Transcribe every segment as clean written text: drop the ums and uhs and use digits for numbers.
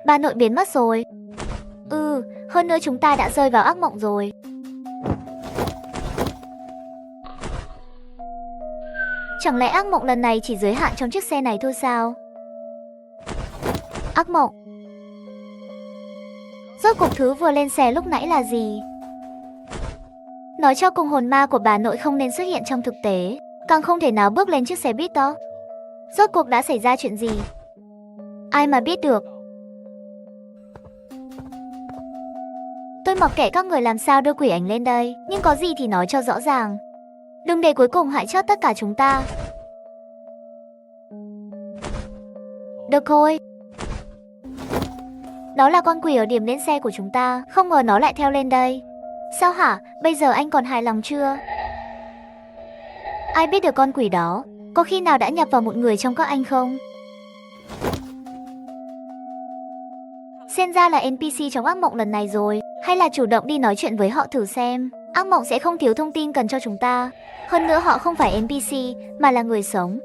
Bà nội biến mất rồi. Hơn nữa chúng ta đã rơi vào ác mộng rồi. Chẳng lẽ ác mộng lần này chỉ giới hạn trong chiếc xe này thôi sao? Ác mộng. Rốt cuộc thứ vừa lên xe lúc nãy là gì? Nói cho cùng hồn ma của bà nội không nên xuất hiện trong thực tế, càng không thể nào bước lên chiếc xe buýt đó. Rốt cuộc đã xảy ra chuyện gì? Ai mà biết được. Tôi mặc kệ các người làm sao đưa quỷ ảnh lên đây, nhưng có gì thì nói cho rõ ràng. Đừng để cuối cùng hại chết tất cả chúng ta. Được thôi. Đó là con quỷ ở điểm lên xe của chúng ta, không ngờ nó lại theo lên đây. Sao hả? Bây giờ anh còn hài lòng chưa? Ai biết được con quỷ đó có khi nào đã nhập vào một người trong các anh không? Xem ra là NPC trong ác mộng lần này rồi. Hay là chủ động đi nói chuyện với họ thử xem. Ác mộng sẽ không thiếu thông tin cần cho chúng ta. Hơn nữa họ không phải NPC mà là người sống.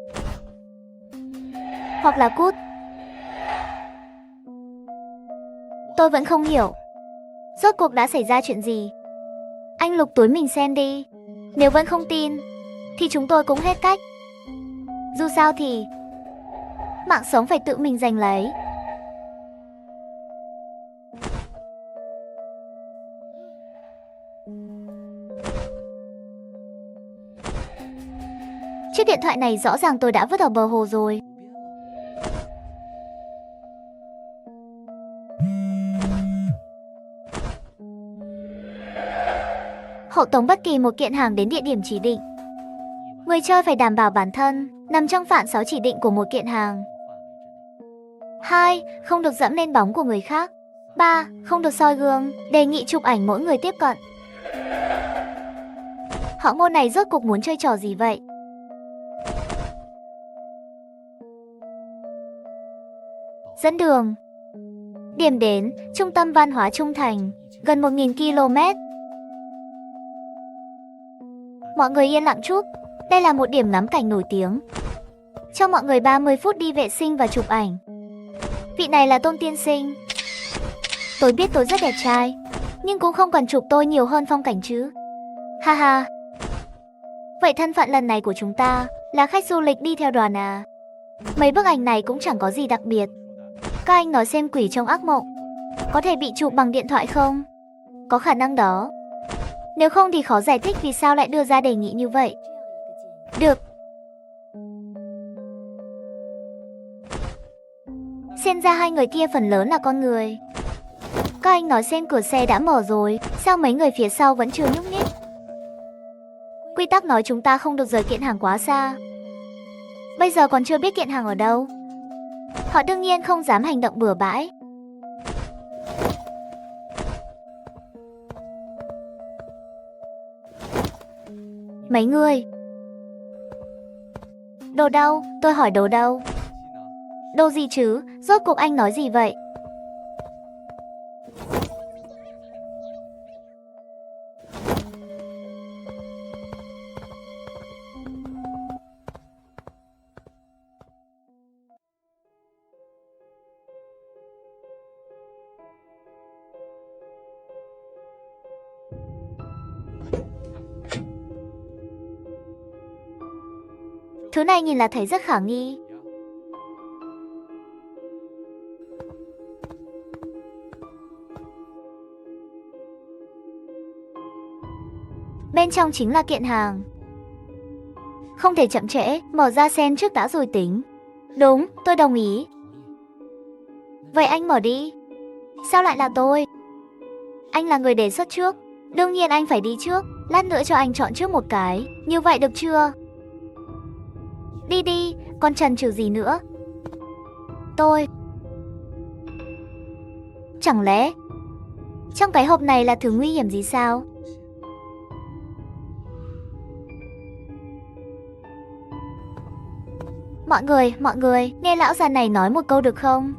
Hoặc là cút. Tôi vẫn không hiểu. Rốt cuộc đã xảy ra chuyện gì? Anh lục túi mình xem đi. Nếu vẫn không tin thì chúng tôi cũng hết cách. Dù sao thì mạng sống phải tự mình giành lấy. Chiếc điện thoại này rõ ràng tôi đã vứt ở bờ hồ rồi. Hộ tống bất kỳ một kiện hàng đến địa điểm chỉ định. Người chơi phải đảm bảo bản thân nằm trong phạm sáu chỉ định của một kiện hàng. 2. Không được dẫm lên bóng của người khác. 3. Không được soi gương, đề nghị chụp ảnh mỗi người tiếp cận. Họ môn này rốt cuộc muốn chơi trò gì vậy? Dẫn đường. Điểm đến, Trung tâm Văn hóa Trung Thành, gần 1000 km. Mọi người yên lặng chút. Đây là một điểm ngắm cảnh nổi tiếng. Cho mọi người 30 phút đi vệ sinh và chụp ảnh. Vị này là Tôn tiên sinh. Tôi biết tôi rất đẹp trai, nhưng cũng không cần chụp tôi nhiều hơn phong cảnh chứ. Ha ha. Vậy thân phận lần này của chúng ta là khách du lịch đi theo đoàn à? Mấy bức ảnh này cũng chẳng có gì đặc biệt. Các anh nói xem quỷ trong ác mộng có thể bị chụp bằng điện thoại không? Có khả năng đó. Nếu không thì khó giải thích vì sao lại đưa ra đề nghị như vậy. Được. Xem ra hai người kia phần lớn là con người. Các anh nói xem cửa xe đã mở rồi, sao mấy người phía sau vẫn chưa nhúc nhích? Quy tắc nói chúng ta không được rời kiện hàng quá xa. Bây giờ còn chưa biết kiện hàng ở đâu. Họ đương nhiên không dám hành động bừa bãi. Mấy người. Đồ đâu? Tôi hỏi đồ đâu? Đồ gì chứ? Rốt cuộc anh nói gì vậy? Thứ này nhìn là thấy rất khả nghi. Bên trong chính là kiện hàng. Không thể chậm trễ, mở ra xem trước đã rồi tính. Đúng, tôi đồng ý. Vậy anh mở đi. Sao lại là tôi? Anh là người đề xuất trước. Đương nhiên anh phải đi trước. Lát nữa cho anh chọn trước một cái. Như vậy được chưa? Đi đi, còn chần chừ gì nữa? Tôi. Chẳng lẽ trong cái hộp này là thứ nguy hiểm gì sao? Mọi người, nghe lão già này nói một câu được không?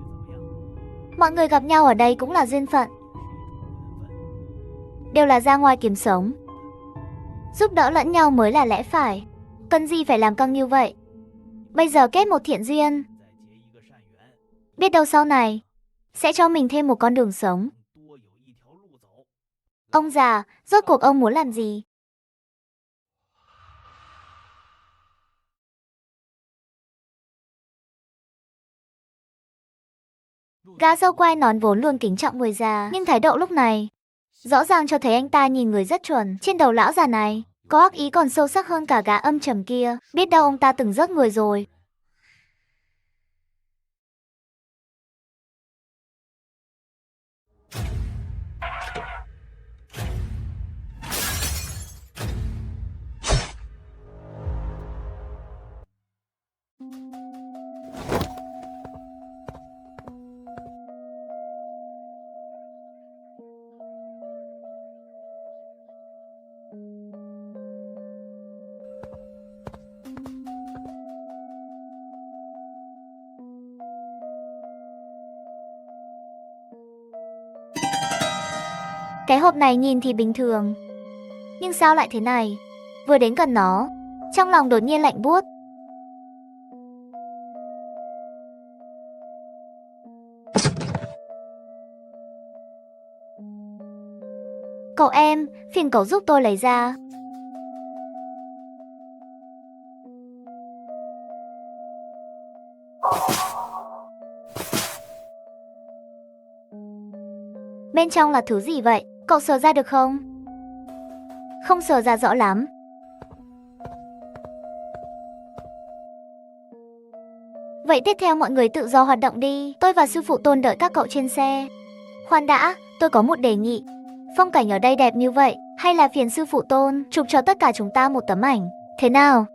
Mọi người gặp nhau ở đây cũng là duyên phận. Đều là ra ngoài kiếm sống. Giúp đỡ lẫn nhau mới là lẽ phải. Cần gì phải làm căng như vậy? Bây giờ kết một thiện duyên. Biết đâu sau này sẽ cho mình thêm một con đường sống. Ông già, rốt cuộc ông muốn làm gì? Gã dâu quai nón vốn luôn kính trọng người già, nhưng thái độ lúc này rõ ràng cho thấy anh ta nhìn người rất chuẩn. Trên đầu lão già này có ác ý còn sâu sắc hơn cả gã âm trầm kia. Biết đâu ông ta từng rớt người rồi. Cái hộp này nhìn thì bình thường, nhưng sao lại thế này? Vừa đến gần nó, trong lòng đột nhiên lạnh buốt. Cậu em, phiền cậu giúp tôi lấy ra. Bên trong là thứ gì vậy? Cậu sờ ra được không? Không sờ ra rõ lắm. Vậy tiếp theo mọi người tự do hoạt động đi. Tôi và sư phụ Tôn đợi các cậu trên xe. Khoan đã, tôi có một đề nghị. Phong cảnh ở đây đẹp như vậy, hay là phiền sư phụ Tôn chụp cho tất cả chúng ta một tấm ảnh. Thế nào?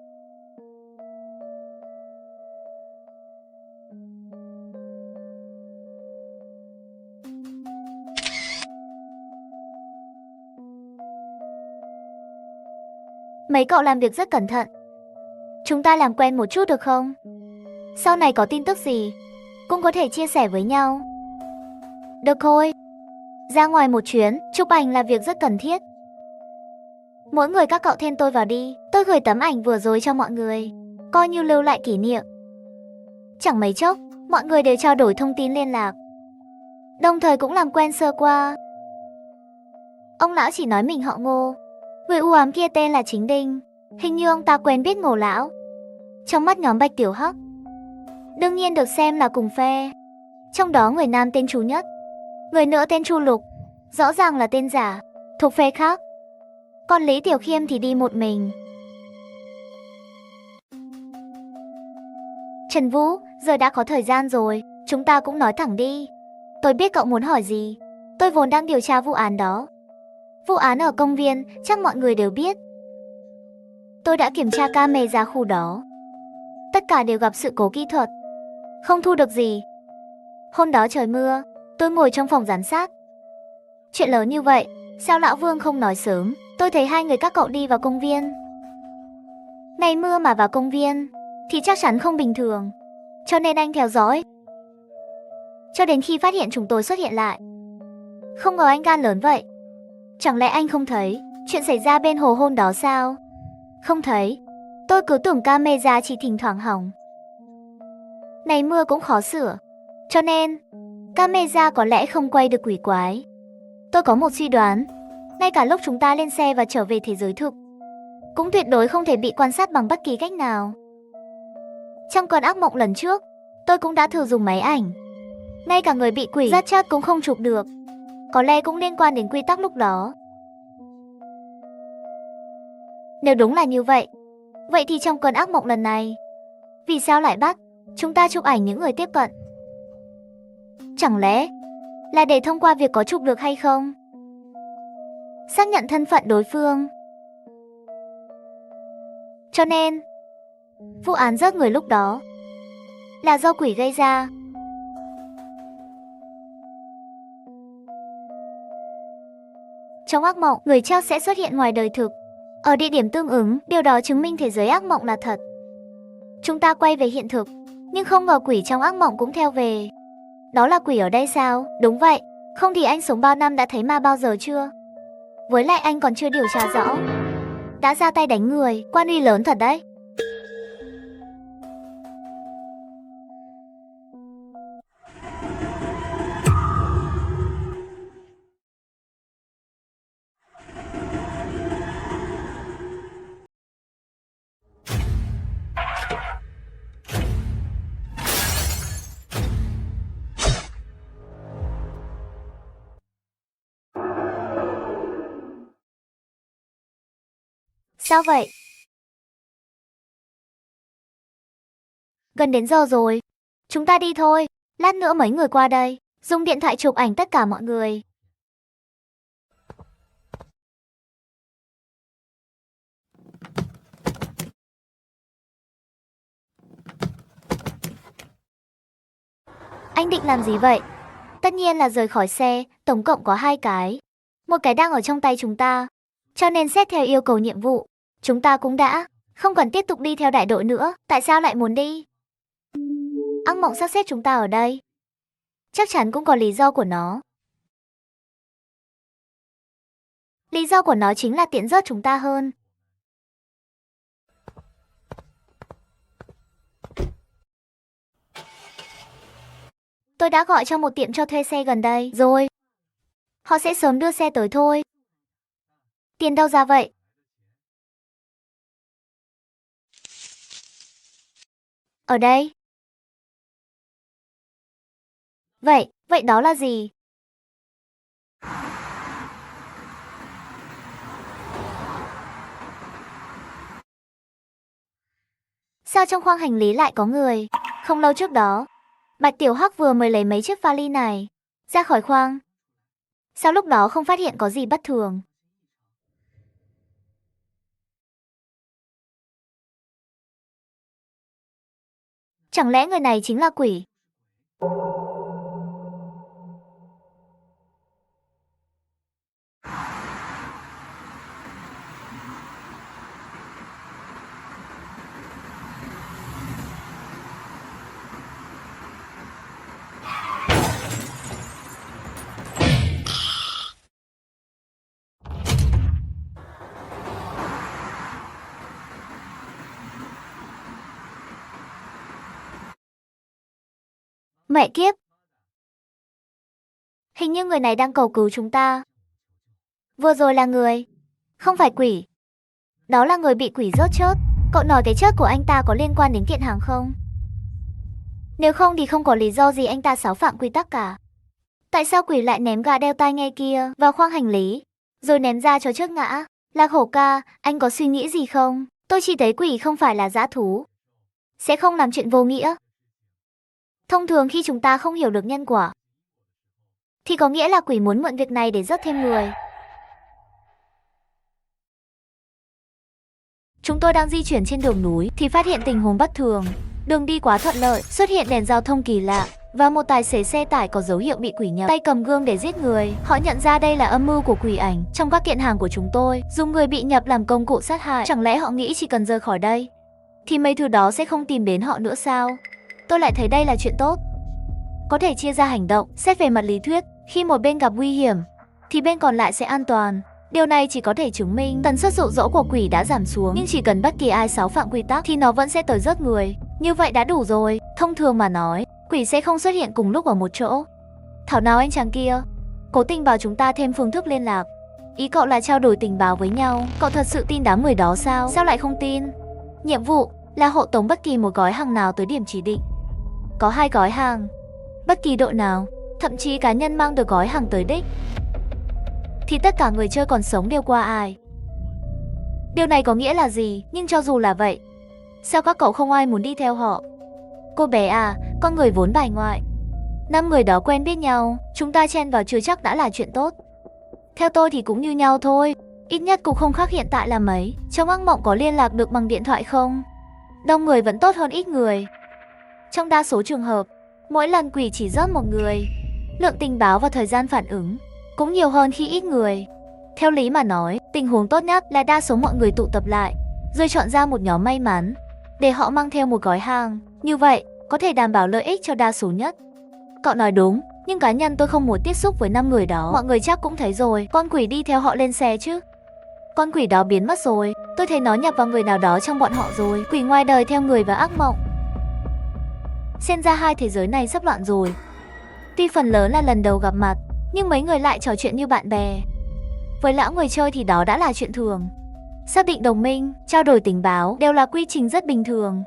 Mấy cậu làm việc rất cẩn thận. Chúng ta làm quen một chút được không? Sau này có tin tức gì cũng có thể chia sẻ với nhau. Được thôi. Ra ngoài một chuyến, chụp ảnh là việc rất cần thiết. Mỗi người các cậu thêm tôi vào đi. Tôi gửi tấm ảnh vừa rồi cho mọi người, coi như lưu lại kỷ niệm. Chẳng mấy chốc, mọi người đều trao đổi thông tin liên lạc, đồng thời cũng làm quen sơ qua. Ông lão chỉ nói mình họ Ngô. Người u ám kia tên là Chính Đinh. Hình như ông ta quen biết Ngô lão. Trong mắt nhóm Bạch Tiểu Hắc, đương nhiên được xem là cùng phe. Trong đó người nam tên Chu Nhất, người nữ tên Chu Lục, rõ ràng là tên giả, thuộc phe khác. Còn Lý Tiểu Khiêm thì đi một mình. Trần Vũ, giờ đã có thời gian rồi, chúng ta cũng nói thẳng đi. Tôi biết cậu muốn hỏi gì. Tôi vốn đang điều tra vụ án đó. Vụ án ở công viên, chắc mọi người đều biết. Tôi đã kiểm tra camera khu đó. Tất cả đều gặp sự cố kỹ thuật, không thu được gì. Hôm đó trời mưa, tôi ngồi trong phòng giám sát. Chuyện lớn như vậy, sao lão Vương không nói sớm? Tôi thấy hai người các cậu đi vào công viên. Ngày mưa mà vào công viên thì chắc chắn không bình thường, cho nên anh theo dõi cho đến khi phát hiện chúng tôi xuất hiện lại. Không ngờ anh gan lớn vậy. Chẳng lẽ anh không thấy chuyện xảy ra bên hồ hôm đó sao? Không thấy. Tôi cứ tưởng camera chỉ thỉnh thoảng hỏng. Này mưa cũng khó sửa, cho nên camera có lẽ không quay được quỷ quái. Tôi có một suy đoán, ngay cả lúc chúng ta lên xe và trở về thế giới thực, cũng tuyệt đối không thể bị quan sát bằng bất kỳ cách nào. Trong cơn ác mộng lần trước, tôi cũng đã thử dùng máy ảnh. Ngay cả người bị quỷ dắt chắc cũng không chụp được. Có lẽ cũng liên quan đến quy tắc lúc đó. Nếu đúng là như vậy, vậy thì trong cơn ác mộng lần này, vì sao lại bắt chúng ta chụp ảnh những người tiếp cận? Chẳng lẽ là để thông qua việc có chụp được hay không, xác nhận thân phận đối phương? Cho nên, vụ án rớt người lúc đó là do quỷ gây ra. Trong ác mộng, người chắc sẽ xuất hiện ngoài đời thực, ở địa điểm tương ứng, điều đó chứng minh thế giới ác mộng là thật. Chúng ta quay về hiện thực, nhưng không ngờ quỷ trong ác mộng cũng theo về. Đó là quỷ ở đây sao? Đúng vậy, không thì anh sống bao năm đã thấy ma bao giờ chưa? Với lại anh còn chưa điều tra rõ, đã ra tay đánh người, quan uy lớn thật đấy. Sao vậy? Gần đến giờ rồi. Chúng ta đi thôi. Lát nữa mấy người qua đây, dùng điện thoại chụp ảnh tất cả mọi người. Anh định làm gì vậy? Tất nhiên là rời khỏi xe, tổng cộng có 2 cái. Một cái đang ở trong tay chúng ta. Cho nên xét theo yêu cầu nhiệm vụ, chúng ta cũng đã không cần tiếp tục đi theo đại đội nữa. Tại sao lại muốn đi? Ác mộng sắp xếp chúng ta ở đây. Chắc chắn cũng có lý do của nó. Lý do của nó chính là tiện rớt chúng ta hơn. Tôi đã gọi cho một tiệm cho thuê xe gần đây rồi. Họ sẽ sớm đưa xe tới thôi. Tiền đâu ra vậy? Ở đây. Vậy đó là gì? Sao trong khoang hành lý lại có người? Không lâu trước đó, Bạch Tiểu Hắc vừa mới lấy mấy chiếc vali này ra khỏi khoang. Sao lúc đó không phát hiện có gì bất thường? Chẳng lẽ người này chính là quỷ? Mẹ kiếp! Hình như người này đang cầu cứu chúng ta. Vừa rồi là người, không phải quỷ. Đó là người bị quỷ rớt chớt. Cậu nói cái chớt của anh ta có liên quan đến kiện hàng không? Nếu không thì không có lý do gì anh ta xáo phạm quy tắc cả. Tại sao quỷ lại ném gà đeo tai nghe kia vào khoang hành lý, rồi ném ra cho trước ngã? Lạc Hổ ca, anh có suy nghĩ gì không? Tôi chỉ thấy quỷ không phải là dã thú, sẽ không làm chuyện vô nghĩa. Thông thường khi chúng ta không hiểu được nhân quả, thì có nghĩa là quỷ muốn mượn việc này để rớt thêm người. Chúng tôi đang di chuyển trên đường núi thì phát hiện tình huống bất thường. Đường đi quá thuận lợi, xuất hiện đèn giao thông kỳ lạ và một tài xế xe tải có dấu hiệu bị quỷ nhập, tay cầm gươm để giết người. Họ nhận ra đây là âm mưu của quỷ ảnh trong các kiện hàng của chúng tôi, dùng người bị nhập làm công cụ sát hại. Chẳng lẽ họ nghĩ chỉ cần rời khỏi đây thì mấy thứ đó sẽ không tìm đến họ nữa sao? Tôi lại thấy đây là chuyện tốt. Có thể chia ra hành động. Xét về mặt lý thuyết, khi một bên gặp nguy hiểm thì bên còn lại sẽ an toàn. Điều này chỉ có thể chứng minh tần suất dụ dỗ của quỷ đã giảm xuống, nhưng chỉ cần bất kỳ ai xáo phạm quy tắc thì nó vẫn sẽ tới rớt người. Như vậy đã đủ rồi. Thông thường mà nói, quỷ sẽ không xuất hiện cùng lúc ở một chỗ. Thảo nào anh chàng kia cố tình bảo chúng ta thêm phương thức liên lạc. Ý cậu là trao đổi tình báo với nhau. Cậu thật sự tin đám người đó sao? Sao lại không tin? Nhiệm vụ là hộ tống bất kỳ một gói hàng nào tới điểm chỉ định. Có 2 gói hàng, bất kỳ đội nào, thậm chí cá nhân mang được gói hàng tới đích, thì tất cả người chơi còn sống đều qua ai. Điều này có nghĩa là gì? Nhưng cho dù là vậy, sao các cậu không ai muốn đi theo họ? Cô bé à, con người vốn bài ngoại. 5 người đó quen biết nhau, chúng ta chen vào chưa chắc đã là chuyện tốt. Theo tôi thì cũng như nhau thôi. Ít nhất cũng không khác hiện tại là mấy. Trong ác mộng có liên lạc được bằng điện thoại không? Đông người vẫn tốt hơn ít người. Trong đa số trường hợp, mỗi lần quỷ chỉ rớt một người, lượng tình báo và thời gian phản ứng cũng nhiều hơn khi ít người. Theo lý mà nói, tình huống tốt nhất là đa số mọi người tụ tập lại, rồi chọn ra một nhóm may mắn để họ mang theo một gói hàng. Như vậy, có thể đảm bảo lợi ích cho đa số nhất. Cậu nói đúng, nhưng cá nhân tôi không muốn tiếp xúc với 5 người đó. Mọi người chắc cũng thấy rồi, con quỷ đi theo họ lên xe chứ. Con quỷ đó biến mất rồi, tôi thấy nó nhập vào người nào đó trong bọn họ rồi. Quỷ ngoài đời theo người và ác mộng. Xem ra hai thế giới này sắp loạn rồi. Tuy phần lớn là lần đầu gặp mặt, nhưng mấy người lại trò chuyện như bạn bè. Với lão người chơi thì đó đã là chuyện thường. Xác định đồng minh, trao đổi tình báo đều là quy trình rất bình thường.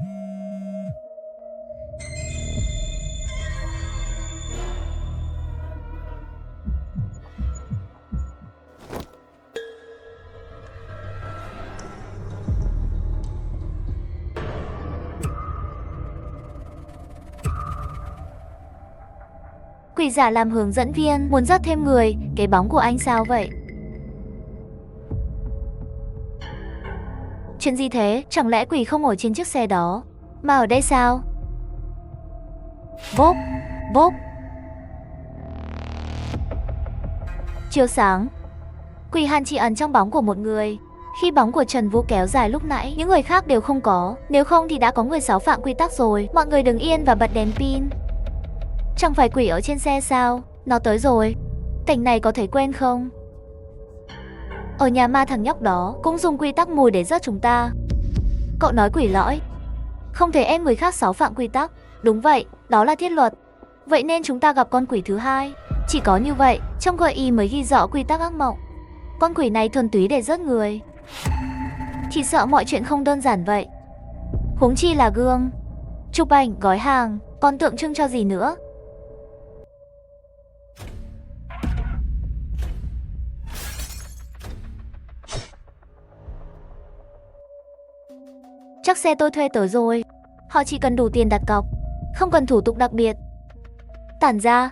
Quỷ giả làm hướng dẫn viên, muốn dắt thêm người, cái bóng của anh sao vậy? Chuyện gì thế? Chẳng lẽ quỷ không ở trên chiếc xe đó, mà ở đây sao? Bốp, bốp. Chiếu sáng. Quỷ Hàn chỉ ẩn trong bóng của một người. Khi bóng của Trần Vũ kéo dài lúc nãy, những người khác đều không có. Nếu không thì đã có người xáo phạm quy tắc rồi. Mọi người đứng yên và bật đèn pin. Chẳng phải quỷ ở trên xe sao? Nó tới rồi. Cảnh này có thấy quen không? Ở nhà ma thằng nhóc đó cũng dùng quy tắc mùi để rớt chúng ta. Cậu nói quỷ lõi. Không thể ép người khác xáo phạm quy tắc. Đúng vậy, đó là thiết luật. Vậy nên chúng ta gặp con quỷ thứ hai. Chỉ có như vậy, trong gợi ý mới ghi rõ quy tắc ác mộng. Con quỷ này thuần túy để rớt người. Chỉ sợ mọi chuyện không đơn giản vậy. Huống chi là gương, chụp ảnh, gói hàng, còn tượng trưng cho gì nữa? Chắc xe tôi thuê tới rồi. Họ chỉ cần đủ tiền đặt cọc, không cần thủ tục đặc biệt. Tản ra.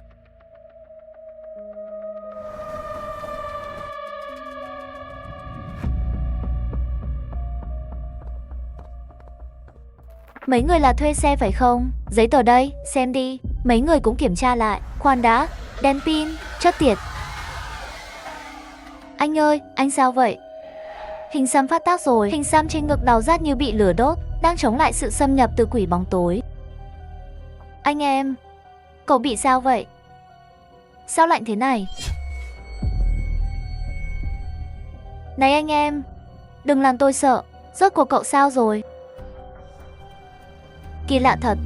Mấy người là thuê xe phải không? Giấy tờ đây, xem đi. Mấy người cũng kiểm tra lại. Khoan đã, đèn pin, chất tiệt. Anh ơi, anh sao vậy? Hình xăm phát tác rồi. Hình xăm trên ngực đau rát như bị lửa đốt, đang chống lại sự xâm nhập từ quỷ bóng tối. Anh em, cậu bị sao vậy? Sao lạnh thế này? Này anh em, đừng làm tôi sợ. Rốt cuộc cậu sao rồi? Kỳ lạ thật.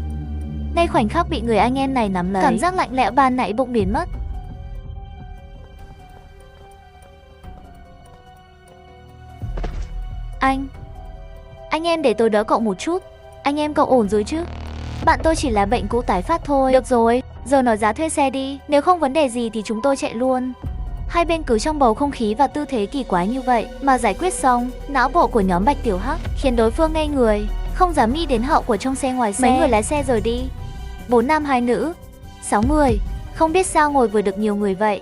Ngay khoảnh khắc bị người anh em này nắm lấy, cảm giác lạnh lẽo ban nãy bỗng biến mất. Anh em để tôi đỡ cậu một chút. Anh em cậu ổn rồi chứ? Bạn tôi chỉ là bệnh cũ tái phát thôi. Được rồi, giờ nói giá thuê xe đi. Nếu không vấn đề gì thì chúng tôi chạy luôn. Hai bên cứ trong bầu không khí và tư thế kỳ quái như vậy mà giải quyết xong. Não bộ của nhóm Bạch Tiểu Hắc khiến đối phương ngây người, không dám nghĩ đến hậu của trong xe ngoài xe. Mấy người lái xe rời đi. 4 nam 2 nữ, 6 người. Không biết sao ngồi vừa được nhiều người vậy.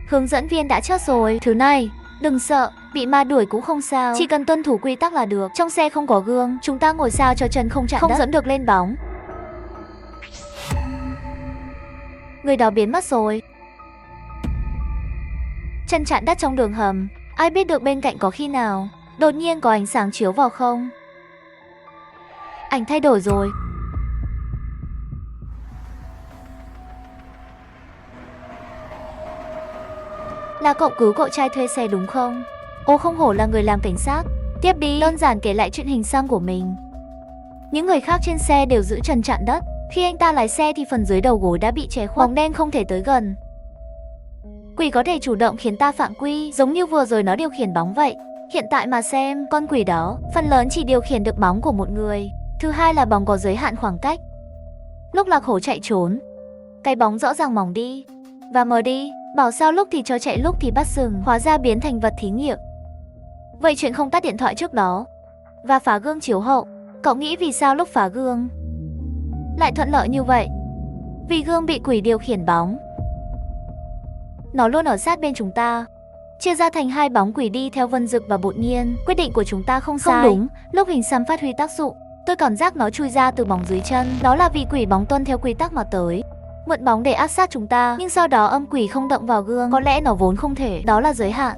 Hướng dẫn viên đã chốt rồi. Thứ này, đừng sợ, bị ma đuổi cũng không sao. Chỉ cần tuân thủ quy tắc là được. Trong xe không có gương, chúng ta ngồi sao cho chân không chạm đất, không dẫn được lên bóng. Người đó biến mất rồi. Chân chạm đất trong đường hầm. Ai biết được bên cạnh có khi nào đột nhiên có ánh sáng chiếu vào không? Ảnh thay đổi rồi. Là cậu cứu cậu trai thuê xe đúng không? Ô, không hổ là người làm cảnh sát. Tiếp đi. Đơn giản kể lại chuyện hình xăm của mình. Những người khác trên xe đều giữ chân chạm đất. Khi anh ta lái xe thì phần dưới đầu gối đã bị che khuất, bóng đen không thể tới gần. Quỷ có thể chủ động khiến ta phạm quy, giống như vừa rồi nó điều khiển bóng vậy. Hiện tại mà xem, con quỷ đó phần lớn chỉ điều khiển được bóng của một người. Thứ hai là bóng có giới hạn khoảng cách. Lúc Lạc Hổ chạy trốn, cái bóng rõ ràng mỏng đi và mờ đi. Bảo sao lúc thì cho chạy lúc thì bắt dừng, hóa ra biến thành vật thí nghiệm. Vậy chuyện không tắt điện thoại trước đó và phá gương chiếu hậu, cậu nghĩ vì sao lúc phá gương lại thuận lợi như vậy? Vì gương bị quỷ điều khiển bóng. Nó luôn ở sát bên chúng ta, chia ra thành hai bóng quỷ đi theo Vân Dực và Bột Nhiên. Quyết định của chúng ta không sai. Không đúng, lúc hình xăm phát huy tác dụng, tôi cảm giác nó chui ra từ bóng dưới chân. Đó là vì quỷ bóng tuân theo quy tắc mà tới, mượn bóng để áp sát chúng ta. Nhưng sau đó âm quỷ không động vào gương, có lẽ nó vốn không thể. Đó là giới hạn.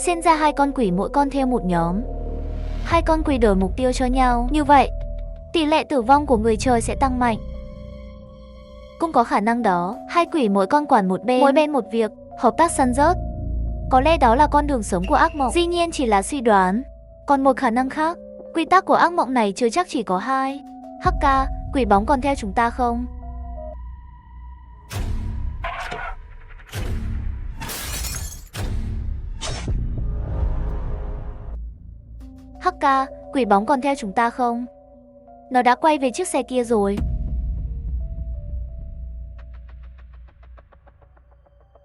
Xem ra hai con quỷ mỗi con theo một nhóm. Hai con quỷ đổi mục tiêu cho nhau. Như vậy, tỷ lệ tử vong của người chơi sẽ tăng mạnh. Cũng có khả năng đó, hai quỷ mỗi con quản một bên, mỗi bên một việc, hợp tác săn rớt. Có lẽ đó là con đường sống của ác mộng. Dĩ nhiên chỉ là suy đoán. Còn một khả năng khác, quy tắc của ác mộng này chưa chắc chỉ có hai. HK, quỷ bóng còn theo chúng ta không? HK, quỷ bóng còn theo chúng ta không? Nó đã quay về chiếc xe kia rồi.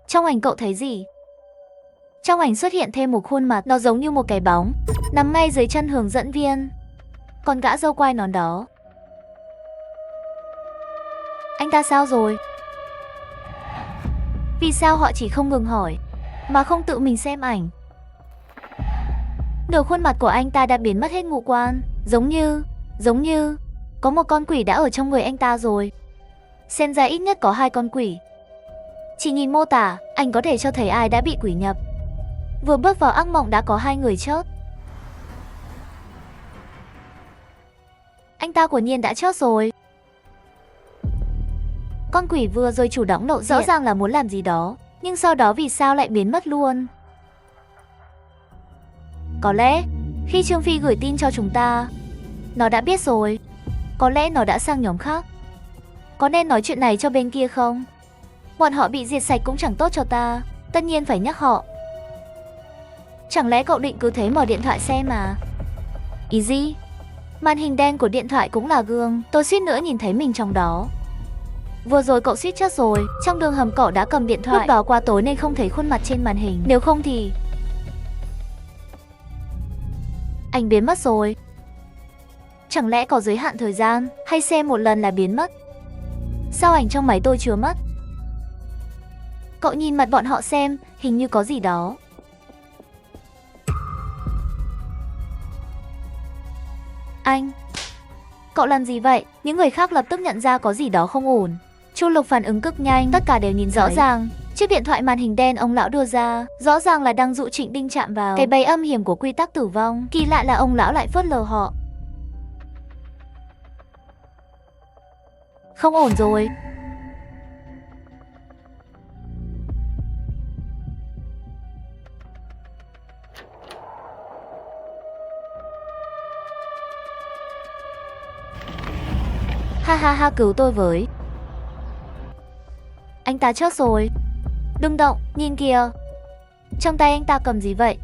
Trong ảnh cậu thấy gì? Trong ảnh xuất hiện thêm một khuôn mặt, nó giống như một cái bóng, nằm ngay dưới chân hướng dẫn viên. Con gã râu quai nón đó. Anh ta sao rồi? Vì sao họ chỉ không ngừng hỏi, mà không tự mình xem ảnh? Nửa khuôn mặt của anh ta đã biến mất hết ngũ quan, giống như có một con quỷ đã ở trong người anh ta rồi. Xem ra ít nhất có 2 con quỷ. Chỉ nhìn mô tả, anh có thể cho thấy ai đã bị quỷ nhập. Vừa bước vào ác mộng đã có 2 người chớt. Anh ta quả nhiên đã chớt rồi. Con quỷ vừa rồi chủ động lộ diện, rõ ràng là muốn làm gì đó, nhưng sau đó vì sao lại biến mất luôn? Có lẽ khi Trương Phi gửi tin cho chúng ta, nó đã biết rồi. Có lẽ nó đã sang nhóm khác. Có nên nói chuyện này cho bên kia không? Bọn họ bị diệt sạch cũng chẳng tốt cho ta. Tất nhiên phải nhắc họ. Chẳng lẽ cậu định cứ thế mở điện thoại xem mà? Ý gì? Màn hình đen của điện thoại cũng là gương. Tôi suýt nữa nhìn thấy mình trong đó. Vừa rồi cậu suýt chết rồi. Trong đường hầm cậu đã cầm điện thoại. Lúc đó quá tối nên không thấy khuôn mặt trên màn hình. Nếu không thì anh biến mất rồi. Chẳng lẽ có giới hạn thời gian, hay xem một lần là biến mất? Sao ảnh trong máy tôi chưa mất? Cậu nhìn mặt bọn họ xem, hình như có gì đó. Anh, cậu làm gì vậy? Những người khác lập tức nhận ra có gì đó không ổn. Chu Lục phản ứng cực nhanh, tất cả đều nhìn rõ ràng. Chiếc điện thoại màn hình đen ông lão đưa ra, rõ ràng là đang dụ Trịnh Đinh chạm vào cái bẫy âm hiểm của quy tắc tử vong. Kỳ lạ là ông lão lại phớt lờ họ. Không ổn rồi. Ha ha ha, cứu tôi với. Anh ta chết rồi. Đừng động, nhìn kìa. Trong tay anh ta cầm gì vậy?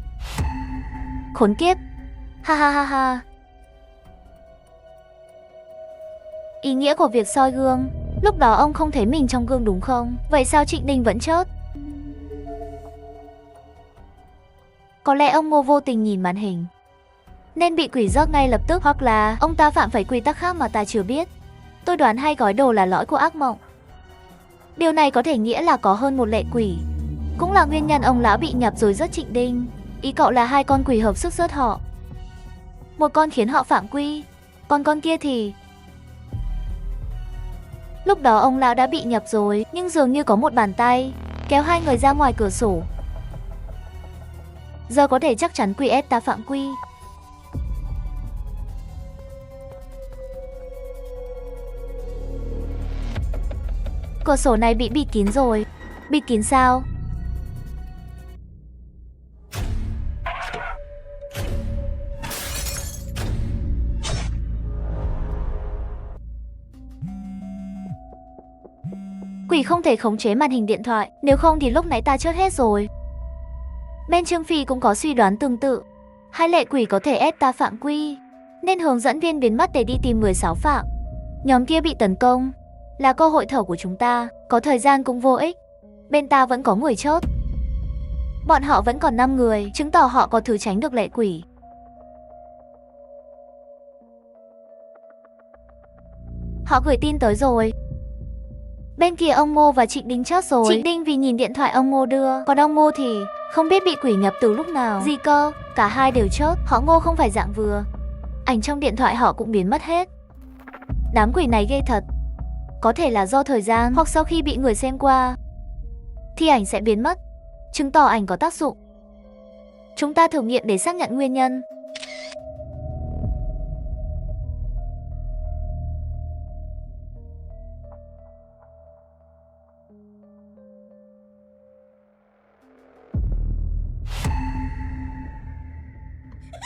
Khốn kiếp. Ha ha ha ha. Ý nghĩa của việc soi gương. Lúc đó ông không thấy mình trong gương đúng không? Vậy sao Trịnh Đình vẫn chớt? Có lẽ ông Ngô vô tình nhìn màn hình nên bị quỷ rớt ngay lập tức, hoặc là ông ta phạm phải quy tắc khác mà ta chưa biết. Tôi đoán 2 gói đồ là lõi của ác mộng. Điều này có thể nghĩa là có hơn một lệ quỷ. Cũng là nguyên nhân ông lão bị nhập rồi rớt Trịnh Đinh. Ý cậu là 2 con quỷ hợp sức rớt họ. Một con khiến họ phạm quy, còn con kia thì... Lúc đó ông lão đã bị nhập rồi, nhưng dường như có một bàn tay kéo 2 người ra ngoài cửa sổ. Giờ có thể chắc chắn quỷ ép ta phạm quy. Cửa sổ này bị bịt kín rồi. Bịt kín sao? Quỷ không thể khống chế màn hình điện thoại, nếu không thì lúc nãy ta chết hết rồi. Bên Trương Phi cũng có suy đoán tương tự. 2 lệ quỷ có thể ép ta phạm quy, nên hướng dẫn viên biến mất để đi tìm 16 phạm. Nhóm kia bị tấn công, là cơ hội thở của chúng ta. Có thời gian cũng vô ích. Bên ta vẫn có người chốt. Bọn họ vẫn còn 5 người, chứng tỏ họ có thứ tránh được lệ quỷ. Họ gửi tin tới rồi. Bên kia ông Ngô và Trịnh Đinh chốt rồi. Trịnh Đinh vì nhìn điện thoại ông Ngô đưa, còn ông Ngô thì không biết bị quỷ nhập từ lúc nào. Gì cơ? Cả hai đều chốt. Họ Ngô không phải dạng vừa. Ảnh trong điện thoại họ cũng biến mất hết. Đám quỷ này ghê thật. Có thể là do thời gian, hoặc sau khi bị người xem qua thì ảnh sẽ biến mất, chứng tỏ ảnh có tác dụng. Chúng ta thử nghiệm để xác nhận nguyên nhân.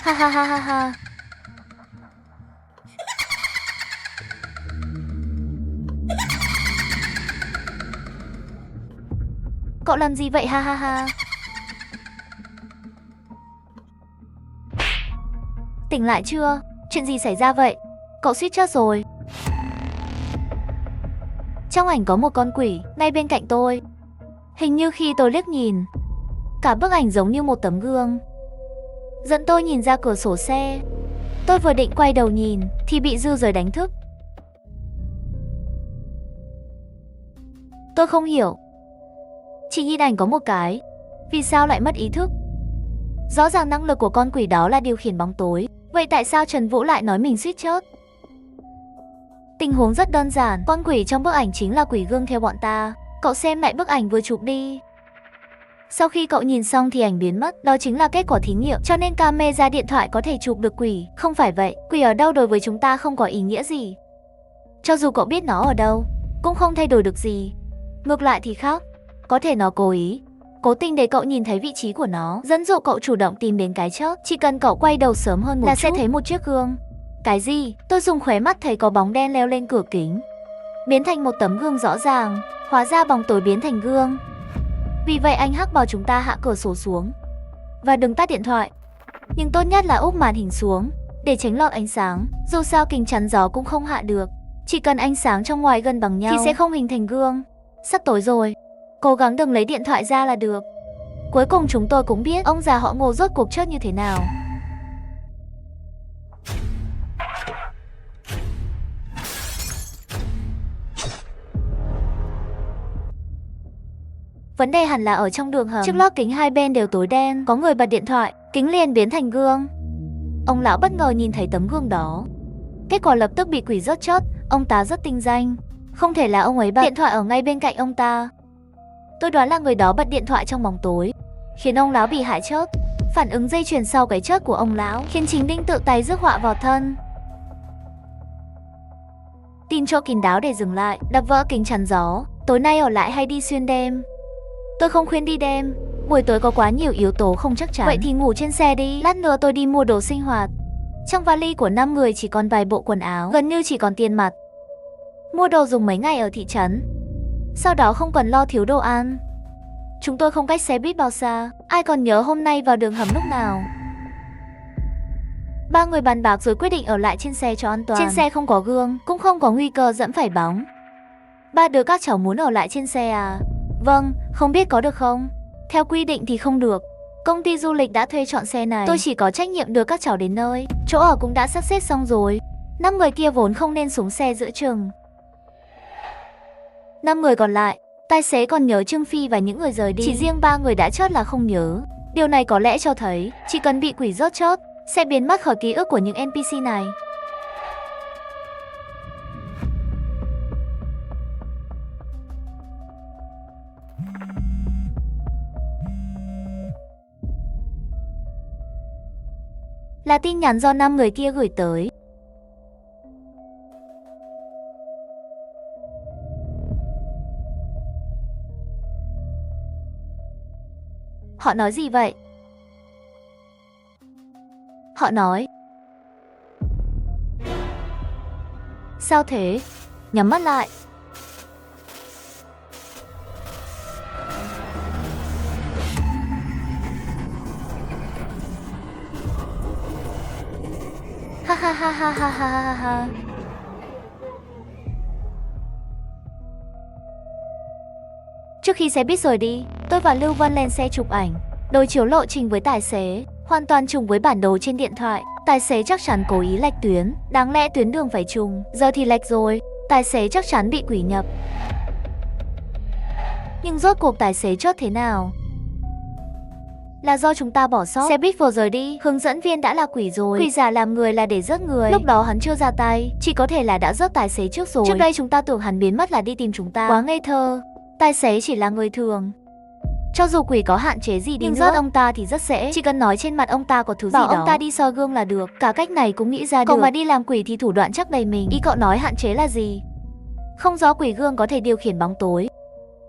Ha ha ha ha ha. Cậu làm gì vậy ha ha ha? Tỉnh lại chưa? Chuyện gì xảy ra vậy? Cậu suýt chết rồi. Trong ảnh có một con quỷ ngay bên cạnh tôi. Hình như khi tôi liếc nhìn, Cả bức ảnh giống như một tấm gương, dẫn tôi nhìn ra cửa sổ xe. Tôi vừa định quay đầu nhìn thì bị Dư Giới đánh thức. Tôi không hiểu. Chỉ nhìn ảnh có một cái, vì sao lại mất ý thức? Rõ ràng năng lực của con quỷ đó là điều khiển bóng tối. Vậy tại sao Trần Vũ lại nói mình suýt chết? Tình huống rất đơn giản, con quỷ trong bức ảnh chính là quỷ gương theo bọn ta. Cậu xem lại bức ảnh vừa chụp đi. Sau khi cậu nhìn xong thì ảnh biến mất, đó chính là kết quả thí nghiệm, cho nên camera điện thoại có thể chụp được quỷ. Không phải vậy, quỷ ở đâu đối với chúng ta không có ý nghĩa gì. Cho dù cậu biết nó ở đâu, cũng không thay đổi được gì. Ngược lại thì khác, có thể nó cố ý, cố tình để cậu nhìn thấy vị trí của nó, dẫn dụ cậu chủ động tìm đến cái chết. Chỉ cần cậu quay đầu sớm hơn một chút là sẽ thấy một chiếc gương. Cái gì? Tôi dùng khóe mắt thấy có bóng đen leo lên cửa kính, biến thành một tấm gương rõ ràng. Hóa ra bóng tối biến thành gương. Vì vậy anh Hắc bảo chúng ta hạ cửa sổ xuống và đừng tắt điện thoại. Nhưng tốt nhất là úp màn hình xuống để tránh lọt ánh sáng. Dù sao kính chắn gió cũng không hạ được. Chỉ cần ánh sáng trong ngoài gần bằng nhau thì sẽ không hình thành gương. Sắp tối rồi, cố gắng đừng lấy điện thoại ra là được. Cuối cùng chúng tôi cũng biết ông già họ Ngô rốt cuộc chết như thế nào. Vấn đề hẳn là ở trong đường hầm. Chiếc lót kính hai bên đều tối đen, có người bật điện thoại, kính liền biến thành gương. Ông lão bất ngờ nhìn thấy tấm gương đó. Kết quả lập tức bị quỷ rớt chết. Ông ta rất tinh danh, không thể là ông ấy bật điện thoại ở ngay bên cạnh ông ta. Tôi đoán là người đó bật điện thoại trong bóng tối, khiến ông lão bị hại chết. Phản ứng dây chuyền sau cái chết của ông lão khiến chính Đinh tự tay rước họa vào thân. Tìm chỗ kín đáo để dừng lại, đập vỡ kính chắn gió. Tối nay ở lại hay đi xuyên đêm? Tôi không khuyên đi đêm, buổi tối có quá nhiều yếu tố không chắc chắn. Vậy thì ngủ trên xe đi, lát nữa tôi đi mua đồ sinh hoạt. Trong vali của 5 người chỉ còn vài bộ quần áo, gần như chỉ còn tiền mặt. Mua đồ dùng mấy ngày ở thị trấn, sau đó không cần lo thiếu đồ ăn. Chúng tôi không cách xe buýt bao xa. Ai còn nhớ hôm nay vào đường hầm lúc nào? 3 người bàn bạc rồi quyết định ở lại trên xe cho an toàn. Trên xe không có gương, cũng không có nguy cơ dẫm phải bóng. 3 đứa các cháu muốn ở lại trên xe à? Vâng, không biết có được không? Theo quy định thì không được. Công ty du lịch đã thuê chọn xe này, tôi chỉ có trách nhiệm đưa các cháu đến nơi. Chỗ ở cũng đã sắp xếp xong rồi. 5 người kia vốn không nên xuống xe giữa chừng. 5 người còn lại, tài xế còn nhớ Trương Phi và những người rời đi. Chỉ riêng 3 người đã chết là không nhớ. Điều này có lẽ cho thấy chỉ cần bị quỷ rớt chết sẽ biến mất khỏi ký ức của những NPC này. Là tin nhắn do 5 người kia gửi tới. Họ nói gì vậy? Họ nói: sao thế? Nhắm mắt lại. Ha ha ha ha ha ha ha ha. Trước khi xe buýt rời đi, tôi và Lưu Vân lên xe chụp ảnh, đối chiếu lộ trình với tài xế, hoàn toàn trùng với bản đồ trên điện thoại. Tài xế chắc chắn cố ý lệch tuyến, đáng lẽ tuyến đường phải trùng, giờ thì lệch rồi. Tài xế chắc chắn bị quỷ nhập. Nhưng rốt cuộc tài xế chết thế nào? Là do chúng ta bỏ sót. Xe buýt vừa rời đi, hướng dẫn viên đã là quỷ rồi. Quỷ giả làm người là để rước người. Lúc đó hắn chưa ra tay, chỉ có thể là đã rước tài xế trước rồi. Trước đây chúng ta tưởng hắn biến mất là đi tìm chúng ta. Quá ngây thơ. Tài xế chỉ là người thường. Cho dù quỷ có hạn chế gì đi nữa, rớt ông ta thì rất dễ. Chỉ cần nói trên mặt ông ta có thứ bảo gì đó, ông ta đi soi gương là được. Cả cách này cũng nghĩ ra được. Cậu mà đi làm quỷ thì thủ đoạn chắc đầy mình. Ý cậu nói hạn chế là gì? Không rõ quỷ gương có thể điều khiển bóng tối,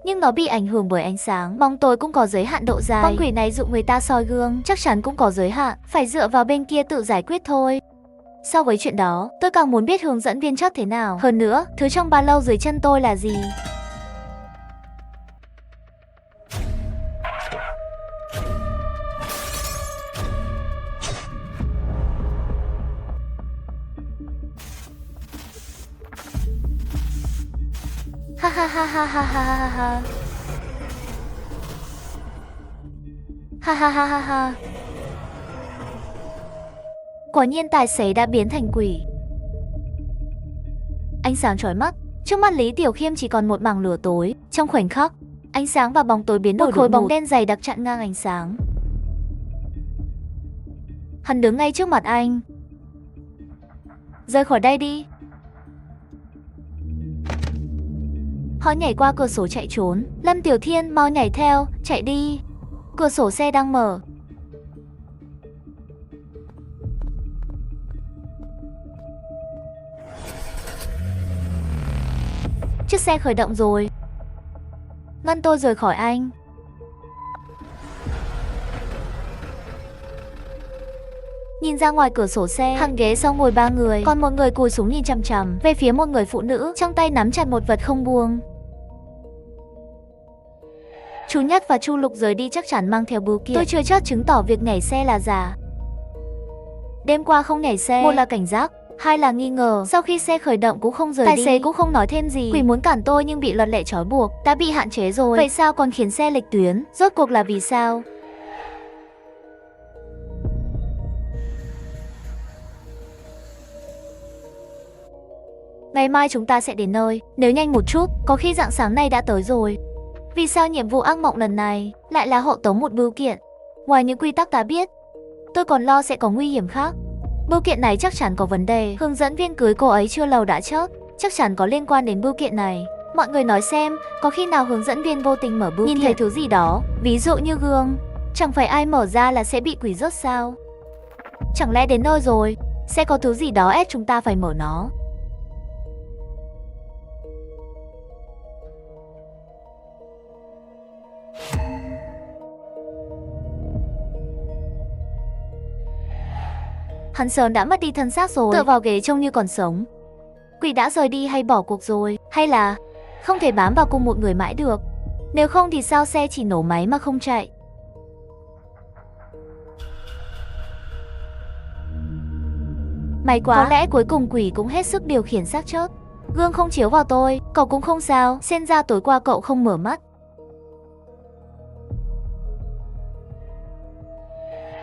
nhưng nó bị ảnh hưởng bởi ánh sáng. Bóng tối cũng có giới hạn độ dài. Con quỷ này dụ người ta soi gương chắc chắn cũng có giới hạn, phải dựa vào bên kia tự giải quyết thôi. So với chuyện đó, tôi càng muốn biết hướng dẫn viên chắc thế nào. Hơn nữa, thứ trong ba lô dưới chân tôi là gì? Ha ha ha ha ha ha ha ha. Ha ha ha ha ha. Quả nhiên tài xế đã biến thành quỷ. Ánh sáng chói mắt, trước mắt Lý Tiểu Khiêm chỉ còn một mảng lửa tối. Trong khoảnh khắc, ánh sáng và bóng tối biến đổi, một khối bóng đen dày đặc chặn ngang ánh sáng. Hắn đứng ngay trước mặt anh. Rời khỏi đây đi. Họ nhảy qua cửa sổ chạy trốn. Lâm Tiểu Thiên mau nhảy theo, chạy đi. Cửa sổ xe đang mở. Chiếc xe khởi động rồi. Ngăn tôi rời khỏi anh. Nhìn ra ngoài cửa sổ xe, hàng ghế sau ngồi 3 người, còn một người cúi xuống nhìn chằm chằm về phía một người phụ nữ, trong tay nắm chặt một vật không buông. Chú Nhất và Chu Lục rời đi chắc chắn mang theo bưu kiện. Tôi chưa chắc chứng tỏ việc nhảy xe là giả. Đêm qua không nhảy xe, một là cảnh giác, hai là nghi ngờ. Sau khi xe khởi động cũng không rời đi. Tài xế cũng không nói thêm gì. Quỷ muốn cản tôi nhưng bị luật lệ trói buộc, đã bị hạn chế rồi. Vậy sao còn khiến xe lệch tuyến? Rốt cuộc là vì sao? Ngày mai chúng ta sẽ đến nơi. Nếu nhanh một chút, có khi rạng sáng nay đã tới rồi. Vì sao nhiệm vụ ác mộng lần này lại là hộ tống một bưu kiện? Ngoài những quy tắc ta biết, tôi còn lo sẽ có nguy hiểm khác. Bưu kiện này chắc chắn có vấn đề. Hướng dẫn viên cưới cô ấy chưa lâu đã chết, chắc chắn có liên quan đến bưu kiện này. Mọi người nói xem, có khi nào hướng dẫn viên vô tình mở bưu kiện, nhìn thấy thứ gì đó, ví dụ như gương, chẳng phải ai mở ra là sẽ bị quỷ rớt sao? Chẳng lẽ đến nơi rồi, sẽ có thứ gì đó ép chúng ta phải mở nó? Hắn sớm đã mất đi thân xác rồi, tựa vào ghế trông như còn sống. Quỷ đã rời đi hay bỏ cuộc rồi? Hay là không thể bám vào cùng một người mãi được? Nếu không thì sao xe chỉ nổ máy mà không chạy? May quá, có lẽ cuối cùng quỷ cũng hết sức điều khiển xác chết. Gương không chiếu vào tôi, cậu cũng không sao, xem ra tối qua cậu không mở mắt.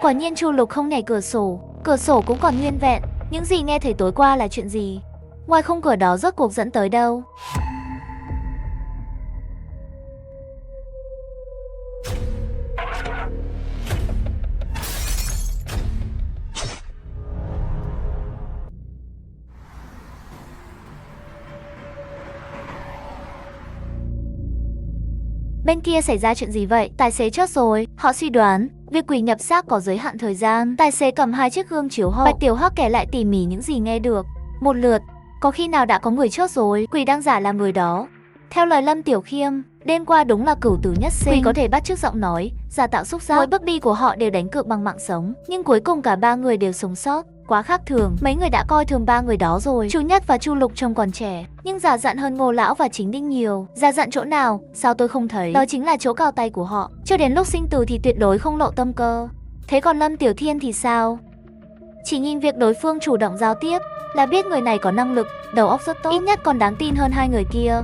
Quả nhiên Chu Lục không nhảy cửa sổ cũng còn nguyên vẹn. Những gì nghe thấy tối qua là chuyện gì? Ngoài khung cửa đó rốt cuộc dẫn tới đâu? Bên kia xảy ra chuyện gì vậy? Tài xế chết rồi. Họ suy đoán việc quỷ nhập xác có giới hạn thời gian. Tài xế cầm 2 chiếc gương chiếu hậu. Bạch Tiểu Hắc kể lại tỉ mỉ những gì nghe được một lượt. Có khi nào đã có người chết rồi? Quỷ đang giả làm người đó. Theo lời Lâm Tiểu Khiêm, đêm qua đúng là cửu tử nhất sinh. Quỷ có thể bắt chước giọng nói, giả tạo xúc giác. Mỗi bước đi của họ đều đánh cược bằng mạng sống, nhưng cuối cùng cả 3 người đều sống sót. Quá khác thường, mấy người đã coi thường 3 người đó rồi. Chu Nhất và Chu Lục trông còn trẻ, nhưng già dặn hơn Ngô Lão và Chính Đinh nhiều. Già dặn chỗ nào? Sao tôi không thấy? Đó chính là chỗ cao tay của họ. Cho đến lúc sinh tử thì tuyệt đối không lộ tâm cơ. Thế còn Lâm Tiểu Thiên thì sao? Chỉ nhìn việc đối phương chủ động giao tiếp là biết người này có năng lực, đầu óc rất tốt, ít nhất còn đáng tin hơn 2 người kia.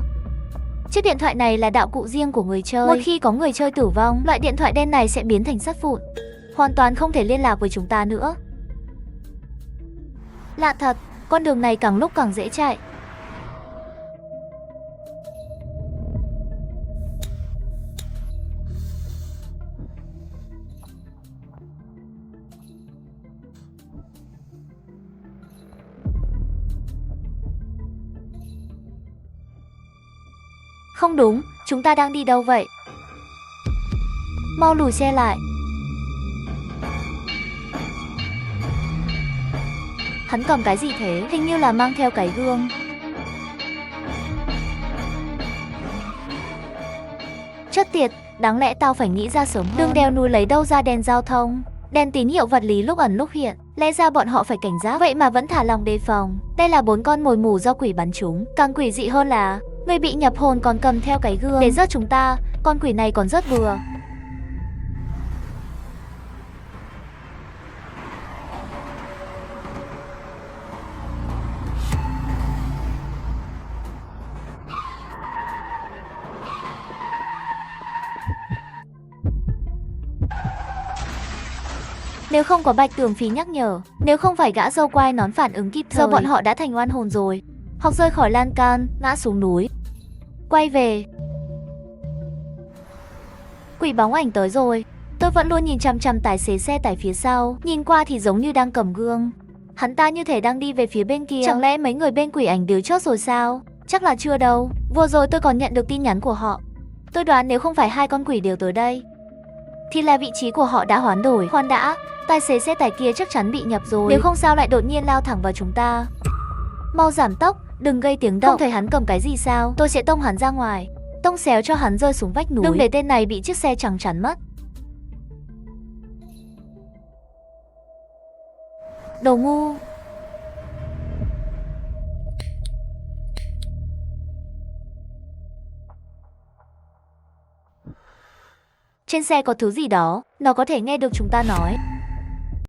Chiếc điện thoại này là đạo cụ riêng của người chơi. Một khi có người chơi tử vong, loại điện thoại đen này sẽ biến thành sắt vụn, hoàn toàn không thể liên lạc với chúng ta nữa. Lạ thật, con đường này càng lúc càng dễ chạy. Không đúng, chúng ta đang đi đâu vậy? Mau lùi xe lại. Hắn cầm cái gì thế? Hình như là mang theo cái gương. Chất tiệt, đáng lẽ tao phải nghĩ ra sớm hơn. Đường đèo núi lấy đâu ra đèn giao thông? Đèn tín hiệu vật lý lúc ẩn lúc hiện. Lẽ ra bọn họ phải cảnh giác, vậy mà vẫn thả lòng đề phòng. Đây là 4 con mồi mù do quỷ bắn chúng. Càng quỷ dị hơn là người bị nhập hồn còn cầm theo cái gương để rớt chúng ta. Con quỷ này còn rất bừa. Nếu không có Bạch Tường Phí nhắc nhở, nếu không phải gã dâu quai nón phản ứng kịp thời, giờ bọn họ đã thành oan hồn rồi. Hoặc rơi khỏi lan can, ngã xuống núi. Quay về. Quỷ bóng ảnh tới rồi. Tôi vẫn luôn nhìn chằm chằm tài xế xe tải phía sau, nhìn qua thì giống như đang cầm gương. Hắn ta như thể đang đi về phía bên kia. Chẳng lẽ mấy người bên quỷ ảnh đều chốt rồi sao? Chắc là chưa đâu. Vừa rồi tôi còn nhận được tin nhắn của họ. Tôi đoán nếu không phải hai con quỷ đều tới đây, thì là vị trí của họ đã hoán đổi. Khoan đã, tài xế xe tải kia chắc chắn bị nhập rồi. Nếu không sao lại đột nhiên lao thẳng vào chúng ta. Mau giảm tốc, đừng gây tiếng động. Không thấy hắn cầm cái gì sao? Tôi sẽ tông hắn ra ngoài, tông xéo cho hắn rơi xuống vách núi. Đừng để tên này bị chiếc xe chẳng chắn mất. Đồ ngu. Trên xe có thứ gì đó, nó có thể nghe được chúng ta nói.